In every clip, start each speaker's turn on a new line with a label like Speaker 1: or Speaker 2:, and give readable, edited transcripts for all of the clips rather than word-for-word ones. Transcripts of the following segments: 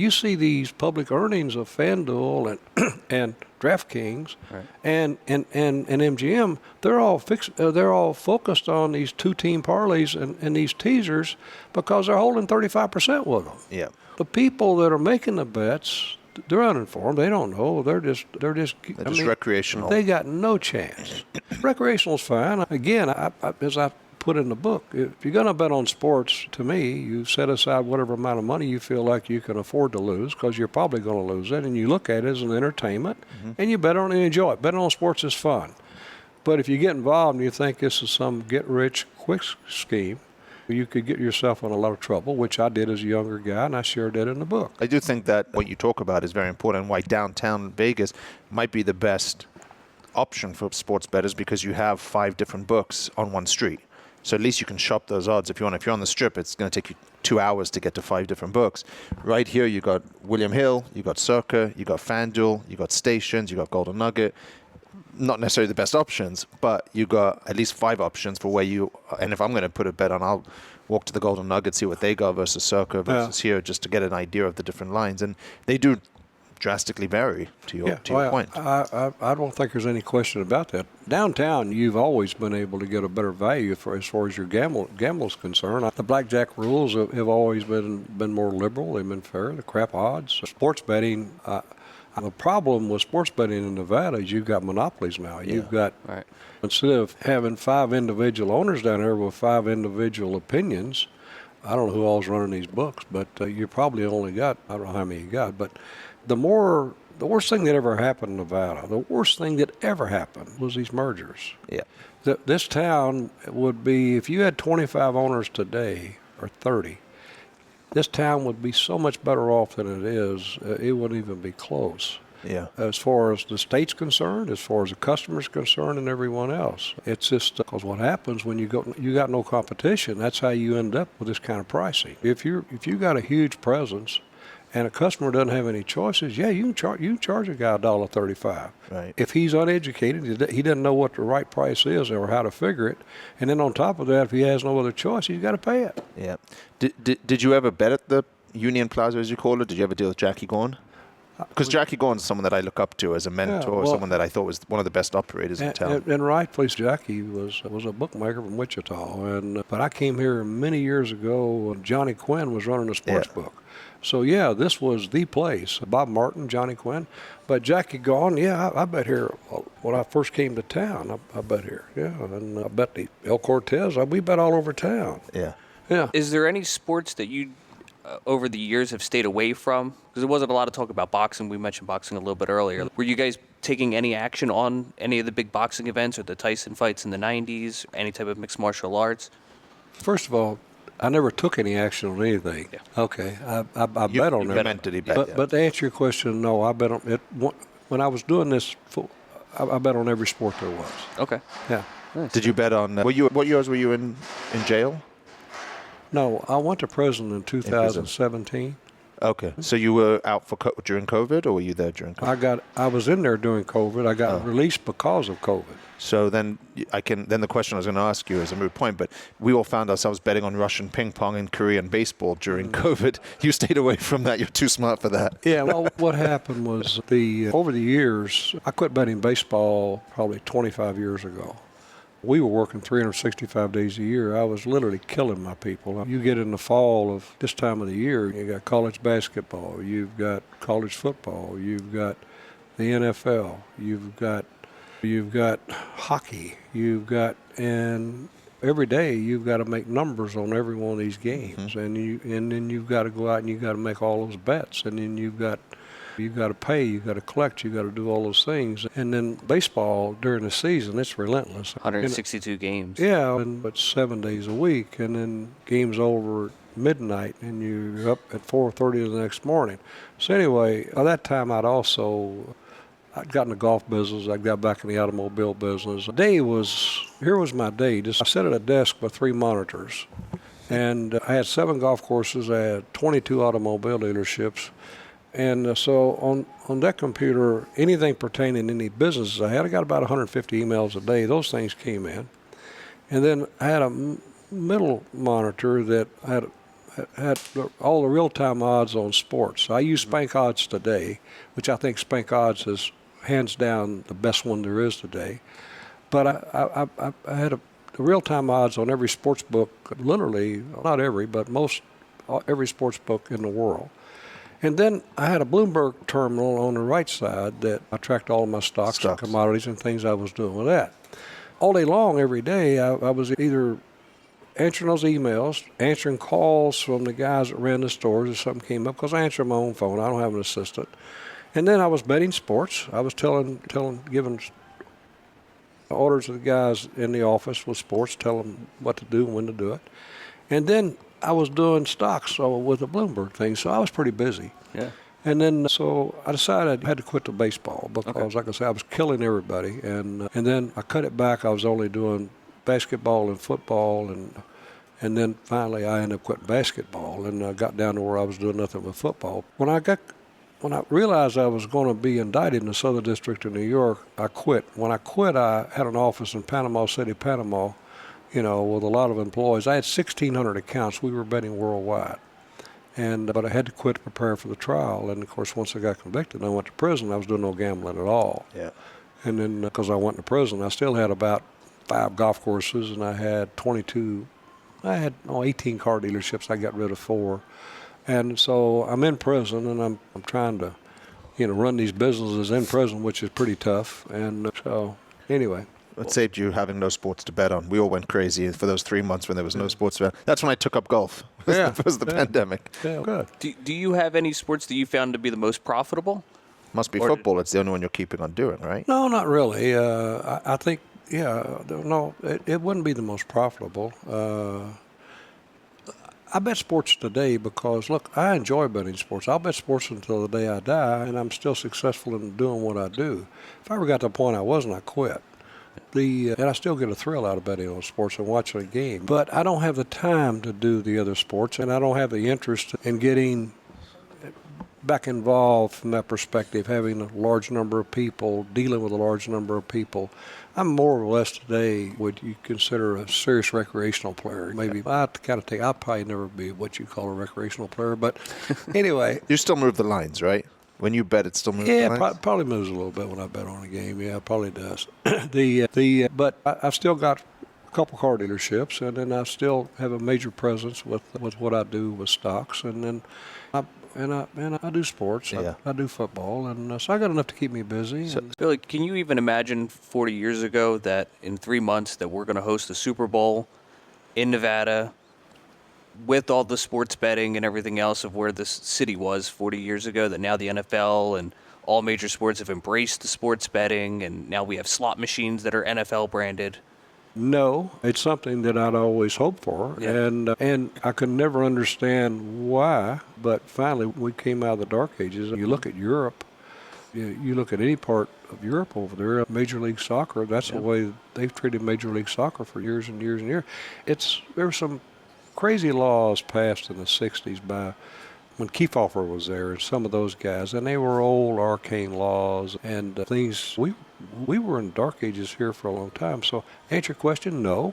Speaker 1: You see these public earnings of FanDuel and DraftKings
Speaker 2: Right.
Speaker 1: and MGM. They're all focused on these two-team parlays and these teasers because they're holding 35% with them.
Speaker 3: Yeah.
Speaker 1: The people that are making the bets, they're uninformed. They don't know. They're just
Speaker 3: Recreational.
Speaker 1: They got no chance. Recreational's fine. Again, as I put in the book, if you're going to bet on sports, to me, you set aside whatever amount of money you feel like you can afford to lose, because you're probably going to lose it, and you look at it as an entertainment, and you bet on it and enjoy it. Betting on sports is fun. But if you get involved and you think this is some get-rich-quick scheme, you could get yourself in a lot of trouble, which I did as a younger guy, and I shared that in the book.
Speaker 3: I do think that what you talk about is very important, and why downtown Vegas might be the best option for sports bettors, because you have 5 different books on one street. So at least you can shop those odds. If you're on the strip, it's going to take you 2 hours to get to 5 different books. Right here, you got William Hill, you got Circa, you got FanDuel, you got Stations, you got Golden Nugget. Not necessarily the best options, but you got at least 5 options for where you. And if I'm going to put a bet on, I'll walk to the Golden Nugget, see what they got versus Circa versus here, just to get an idea of the different lines. And they do drastically vary, to your point.
Speaker 1: I don't think there's any question about that. Downtown, you've always been able to get a better value as far as your gamble's concerned. The blackjack rules have always been more liberal. They've been fair. The crap odds. Sports betting, the problem with sports betting in Nevada is you've got monopolies now. You've got, instead of having 5 individual owners down there with 5 individual opinions, I don't know who all's running these books, but you probably only got, I don't know how many you got, but the worst thing that ever happened in Nevada, the worst thing that ever happened was these mergers.
Speaker 3: Yeah.
Speaker 1: This town would be, if you had 25 owners today, or 30, this town would be so much better off than it is. It wouldn't even be close.
Speaker 3: Yeah.
Speaker 1: As far as the state's concerned, as far as the customer's concerned, and everyone else. It's just because what happens when you got no competition, that's how you end up with this kind of pricing. If you got a huge presence and a customer doesn't have any choices, you can charge a guy $1.35.
Speaker 3: Right.
Speaker 1: If he's uneducated, he doesn't know what the right price is or how to figure it, and then on top of that, if he has no other choice, he's got to pay it.
Speaker 3: Yeah. Did you ever bet at the Union Plaza, as you call it? Did you ever deal with Jackie Gorn? Because Jackie Gorn's someone that I look up to as a mentor, someone that I thought was one of the best operators in town.
Speaker 1: And rightfully, Jackie was a bookmaker from Wichita, but I came here many years ago when Johnny Quinn was running a sports book. So, this was the place. Bob Martin, Johnny Quinn. But Jackie Gorn, I bet here when I first came to town. I bet here, and I bet the El Cortez. We bet all over town.
Speaker 3: Yeah.
Speaker 2: Is there any sports that you, over the years, have stayed away from? Because there wasn't a lot of talk about boxing. We mentioned boxing a little bit earlier. Were you guys taking any action on any of the big boxing events or the Tyson fights in the 90s, any type of mixed martial arts?
Speaker 1: First of all, I never took any action on anything. Yeah. Okay, I bet on it. But to answer your question, no, I bet on it. When I was doing this, I bet on every sport there was.
Speaker 2: Okay.
Speaker 1: Yeah.
Speaker 3: Nice. Did you bet on? What years were you in jail?
Speaker 1: No, I went to prison in 2017.
Speaker 3: Okay, so you were out during COVID, or were you there during COVID?
Speaker 1: I was in there during COVID. I got released because of COVID.
Speaker 3: So then the question I was going to ask you is a moot point, but we all found ourselves betting on Russian ping pong and Korean baseball during COVID. You stayed away from that. You're too smart for that.
Speaker 1: Yeah, well, what happened was over the years, I quit betting baseball probably 25 years ago. We were working 365 days a year. I was literally killing my people. You get in the fall of this time of the year, you got college basketball, you've got college football, you've got the NFL, you've got hockey, and every day you've got to make numbers on every one of these games, and then you've got to go out and you've got to make all those bets, and then you've got to pay, you've got to collect, you've got to do all those things. And then baseball during the season, it's relentless.
Speaker 2: 162 games.
Speaker 1: Yeah, but 7 days a week, and then games over at midnight, and you're up at 4:30 the next morning. So anyway, at that time I'd got in the golf business. I got back in the automobile business. Here was my day. I sat at a desk with 3 monitors, and I had 7 golf courses. I had 22 automobile dealerships. And so on that computer, anything pertaining to any businesses I got about 150 emails a day. Those things came in. And then I had a middle monitor that had had all the real-time odds on sports. I use Spank Odds today, which I think Spank Odds is hands down the best one there is today. But I had the real-time odds on every sports book, literally, not every, but every sports book in the world. And then I had a Bloomberg terminal on the right side that I tracked all of my stocks and commodities and things I was doing with that. All day long, every day, I was either answering those emails, answering calls from the guys that ran the stores if something came up, because I answer my own phone. I don't have an assistant. And then I was betting sports. I was giving orders to the guys in the office with sports, tell them what to do and when to do it. And then I was doing stocks with the Bloomberg thing, so I was pretty busy.
Speaker 2: Yeah.
Speaker 1: And then so I decided I had to quit the baseball because, like I said, I was killing everybody. And then I cut it back. I was only doing basketball and football, and then finally I ended up quitting basketball and I got down to where I was doing nothing but football. When I realized I was going to be indicted in the Southern District of New York, I quit. When I quit, I had an office in Panama City, Panama, with a lot of employees. I had 1,600 accounts. We were betting worldwide. But I had to quit to prepare for the trial. And, of course, once I got convicted and I went to prison, I was doing no gambling at all.
Speaker 3: Yeah.
Speaker 1: And then because I went to prison, I still had about 5 golf courses, and I had 18 car dealerships. I got rid of 4. And so I'm in prison, and I'm trying to, run these businesses in prison, which is pretty tough. And so anyway.
Speaker 3: It saved you having no sports to bet on. We all went crazy for those 3 months when there was no sports to bet. That's when I took up golf. It was the pandemic.
Speaker 1: Yeah, good.
Speaker 2: Do you have any sports that you found to be the most profitable?
Speaker 3: Must be football. It's the only one you're keeping on doing, right?
Speaker 1: No, not really. I think, no, it wouldn't be the most profitable. I bet sports today because, look, I enjoy betting sports. I'll bet sports until the day I die, and I'm still successful in doing what I do. If I ever got to the point I wasn't, I quit. And I still get a thrill out of betting on sports and watching a game. But I don't have the time to do the other sports, and I don't have the interest in getting back involved from that perspective, having a large number of people, dealing with a large number of people. I'm more or less today what you consider a serious recreational player. Maybe I'll probably never be what you call a recreational player, but anyway.
Speaker 3: You still move the lines, right? When you bet, it still moves the lines?
Speaker 1: Yeah, probably moves a little bit when I bet on a game. Yeah, it probably does. But I've still got a couple car dealerships, and then I still have a major presence with what I do with stocks, and then I do sports.
Speaker 3: Yeah.
Speaker 1: I do football, and so I got enough to keep me busy.
Speaker 2: So, Billy, can you even imagine 40 years ago that in 3 months that we're going to host the Super Bowl in Nevada with all the sports betting and everything else of where this city was 40 years ago, that now the NFL and all major sports have embraced the sports betting, and now we have slot machines that are NFL branded?
Speaker 1: No, it's something that I'd always hoped for,
Speaker 2: Yeah.
Speaker 1: and I could never understand why, but finally we came out of the dark ages. You look at Europe, you look at any part of Europe over there, Major League Soccer, that's the way they've treated Major League Soccer for years and years and years. There were some crazy laws passed in the 60s by when Kefauver was there and some of those guys, and they were old arcane laws and things. We were in dark ages here for a long time. So answer your question, no.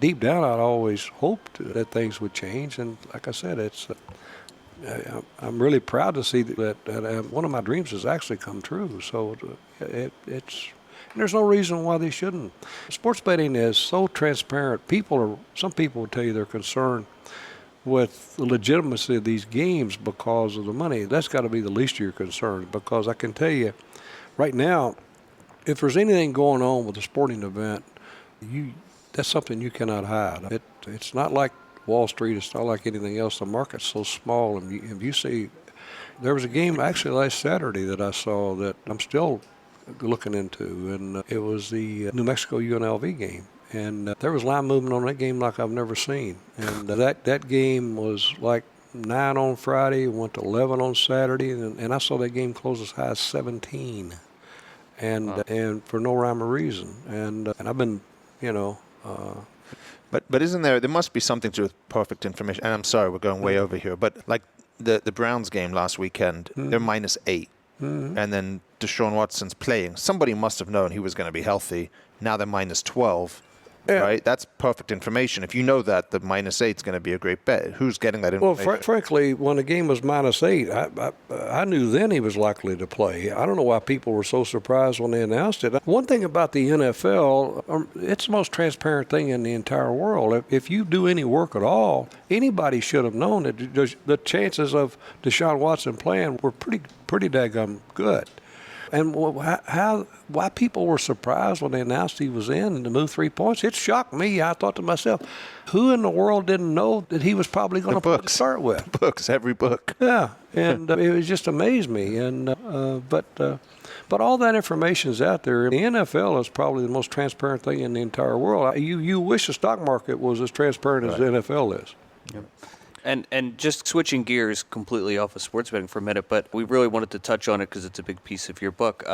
Speaker 1: Deep down, I'd always hoped that things would change, and like I said, I'm really proud to see that one of my dreams has actually come true. So there's no reason why they shouldn't. Sports betting is so transparent. Some people will tell you they're concerned with the legitimacy of these games because of the money. That's got to be the least of your concern, because I can tell you right now, if there's anything going on with a sporting event, that's something you cannot hide. It's not like Wall Street. It's not like anything else. The market's so small. And if you see, there was a game actually last Saturday that I saw that I'm still looking into, and it was the New Mexico UNLV game. And there was line movement on that game like I've never seen. And that game was like 9 on Friday, went to 11 on Saturday, and I saw that game close as high as 17. And for no rhyme or reason. And I've been,
Speaker 3: But isn't there must be something to do with perfect information. And I'm sorry, we're going way over here. But like the Browns game last weekend, they're -8. And then Deshaun Watson's playing. Somebody must have known he was going to be healthy. Now they're -12.
Speaker 1: Yeah.
Speaker 3: right? That's perfect information. If you know that the -8 is going to be a great bet, who's getting that
Speaker 1: Well,
Speaker 3: information?
Speaker 1: frankly, when the game was -8, I knew then he was likely to play. I don't know why people were so surprised when they announced it. One thing about the NFL, it's the most transparent thing in the entire world. If you do any work at all, anybody should have known that the chances of Deshaun Watson playing were pretty daggum good. And why people were surprised when they announced he was in and to move 3 points, it shocked me. I thought to myself, who in the world didn't know that he was probably going to play to start with?
Speaker 3: Books, every book.
Speaker 1: Yeah, and it was just amazed me. And but all that information is out there. The NFL is probably the most transparent thing in the entire world. You wish the stock market was as transparent as the NFL is.
Speaker 2: And just switching gears completely off of sports betting for a minute, but we really wanted to touch on it because it's a big piece of your book.